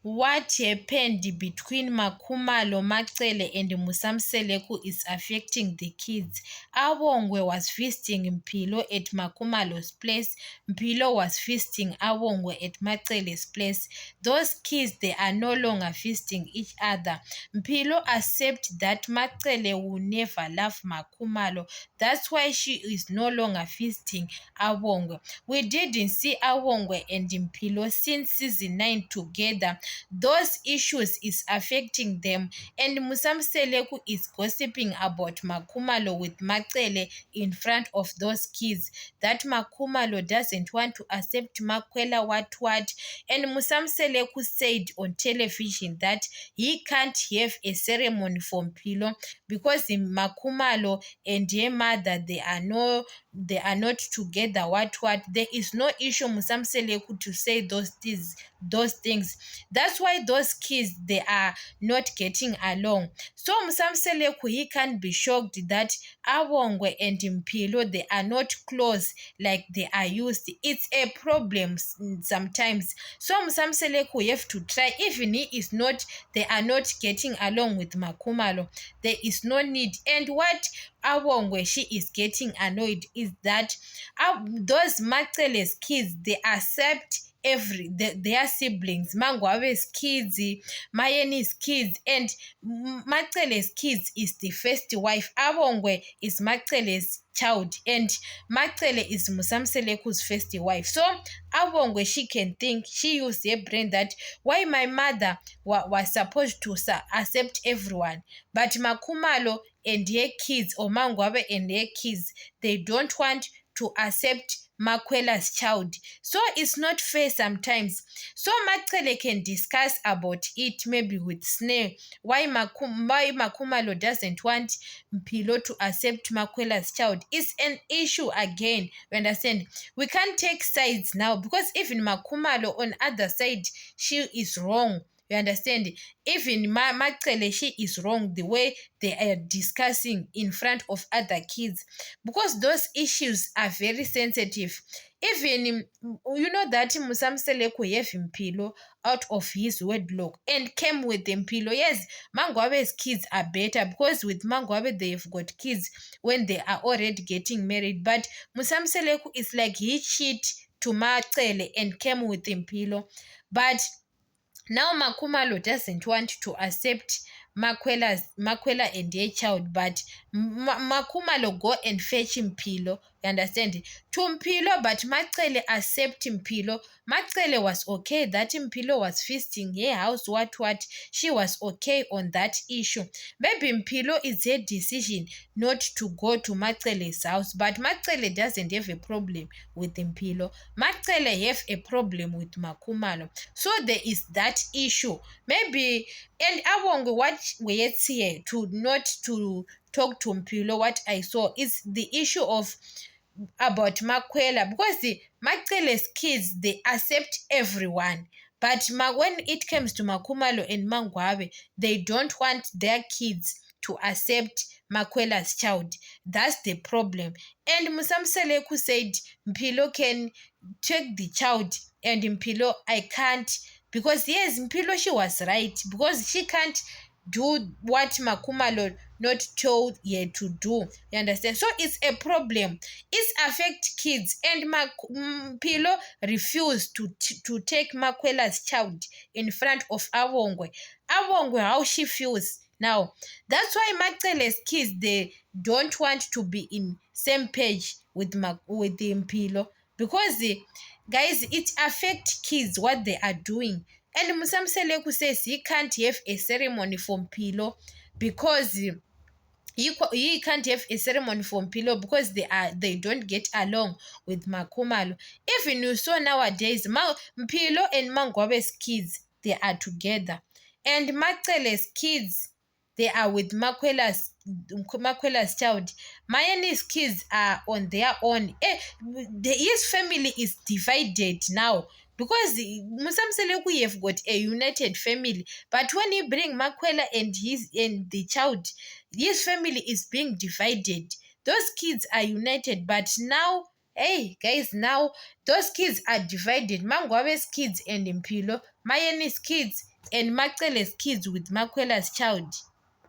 what happened between Makhumalo, Macele, and Musamseleku is affecting the kids. Awongwe was visiting Mpilo at Makhumalo's place. Mpilo was visiting Awongwe at Macele's place. Those kids, they are no longer visiting each other. Mpilo accepts that Macele will never love Makhumalo. That's why she is no longer visiting Awongwe. We didn't see Awongwe and Mpilo since season 9 together. Those issues is affecting them, and Musamseleku is gossiping about Makhumalo with Macele in front of those kids, that Makhumalo doesn't want to accept Makwela what, and Musamseleku said on television that he can't have a ceremony for Mpilo because Makhumalo and her mother, they are not together what. There is no issue Musamseleku to say those things. That's why those kids, they are not getting along. So Musamseleku, he can't be shocked that Awongwe and Mpilo, they are not close like they are used. It's a problem sometimes. So Musamseleku, you have to try. Even they are not getting along with Makhumalo, there is no need. And what Awongwe, she is getting annoyed is that those Macele's kids, they accept their siblings, Mangwabe's kids, Mayeni's kids, and Macele's kids is the first wife. Awongwe is Macele's child, and Macele is Musamseleku's first wife. So Awongwe, she can think, she used her brain that why my mother was supposed to accept everyone, but Makhumalo and her kids, or Mangwabe and her kids, they don't want to accept Makwela's child. So it's not fair sometimes. So Macele can discuss about it maybe with Snail, why Makhumalo doesn't want Mpilo to accept Makwela's child. It's an issue again, you understand? We can't take sides now because even Makhumalo on other side, she is wrong. You understand? Even Macele, she is wrong the way they are discussing in front of other kids, because those issues are very sensitive. Even, you know that Musamseleku have Mpilo out of his wedlock and came with Mpilo. Yes, Mangwabe's kids are better because with Mangwabe they have got kids when they are already getting married. But Musamseleku is like he cheat to Macele and came with Mpilo. But now Makhumalo doesn't want to accept Makwela and her child, but Makhumalo go and fetch Mpilo, you understand? To Mpilo, but Macele accept Mpilo. Macele was okay that Mpilo was feasting her house, what. She was okay on that issue. Maybe Mpilo is her decision not to go to Macele's house, but Macele doesn't have a problem with Mpilo. Macele have a problem with Makhumalo. So there is that issue. Maybe, and Awongwe, what we had here to not to talk to Mpilo, what I saw is the issue of about Makwela, because the Macele's kids, they accept everyone. But when it comes to Makhumalo and Mangwabe, they don't want their kids to accept Makwela's child. That's the problem. And Musamseleku said Mpilo can take the child, and Mpilo, I can't, because yes, Mpilo, she was right, because she can't do what Makhumalo not told her to do. You understand? So it's a problem. It affects kids, and Mpilo refused to take Makwela's child in front of Awongwe. Awongwe, how she feels now. That's why Macele's kids, they don't want to be in same page with the Mpilo, because guys, it affects kids what they are doing. And Musamseleku says he can't have a ceremony for Mpilo because he can't have a ceremony for Mpilo because they don't get along with Makhumalo. Even you saw nowadays, Mpilo and Mangwabe's kids, they are together, and Macele's kids, they are with Makwela's child. Mayani's kids are on their own. His family is divided now, because Musamseleku have got a united family, but when you bring Makwela and the child, his family is being divided. Those kids are united, but now, hey guys, now those kids are divided. Mangwabe's kids and Mpilo, Mayani's kids, and Macele's kids with Makwela's child.